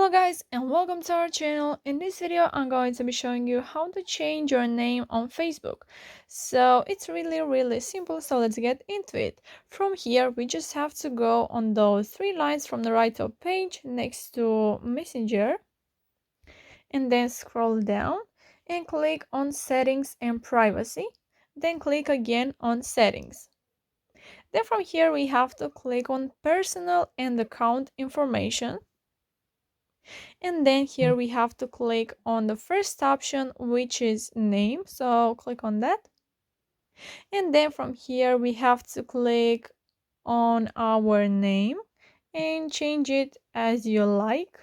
Hello guys and welcome to our channel. In this video I'm going to be showing you how to change your name on Facebook. So it's really simple, so let's get into it. From here we just have to go on those three lines from the right top page next to Messenger and then scroll down and click on Settings and Privacy. Then click again on Settings. Then from here we have to click on Personal and Account Information. And then here we have to click on the first option, which is name. So click on that. And then from here we have to click on our name and change it as you like.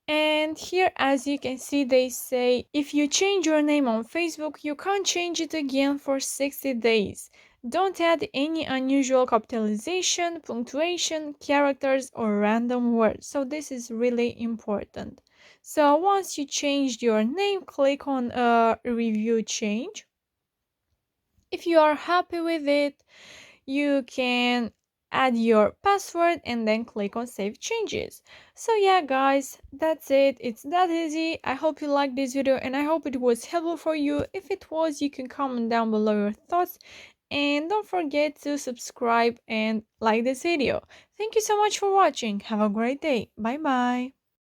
And here, as you can see, they say if you change your name on Facebook, you can't change it again for 60 days. Don't add any unusual capitalization, punctuation, characters, or random words. So this is really important. So once you changed your name, click on Review Change. If you are happy with it, you can add your password and then click on Save Changes. So yeah guys, that's it. It's that easy. I hope you liked this video and I hope it was helpful for you. If it was, you can comment down below your thoughts and don't forget to subscribe and like this video. Thank you so much for watching. Have a great day. Bye bye.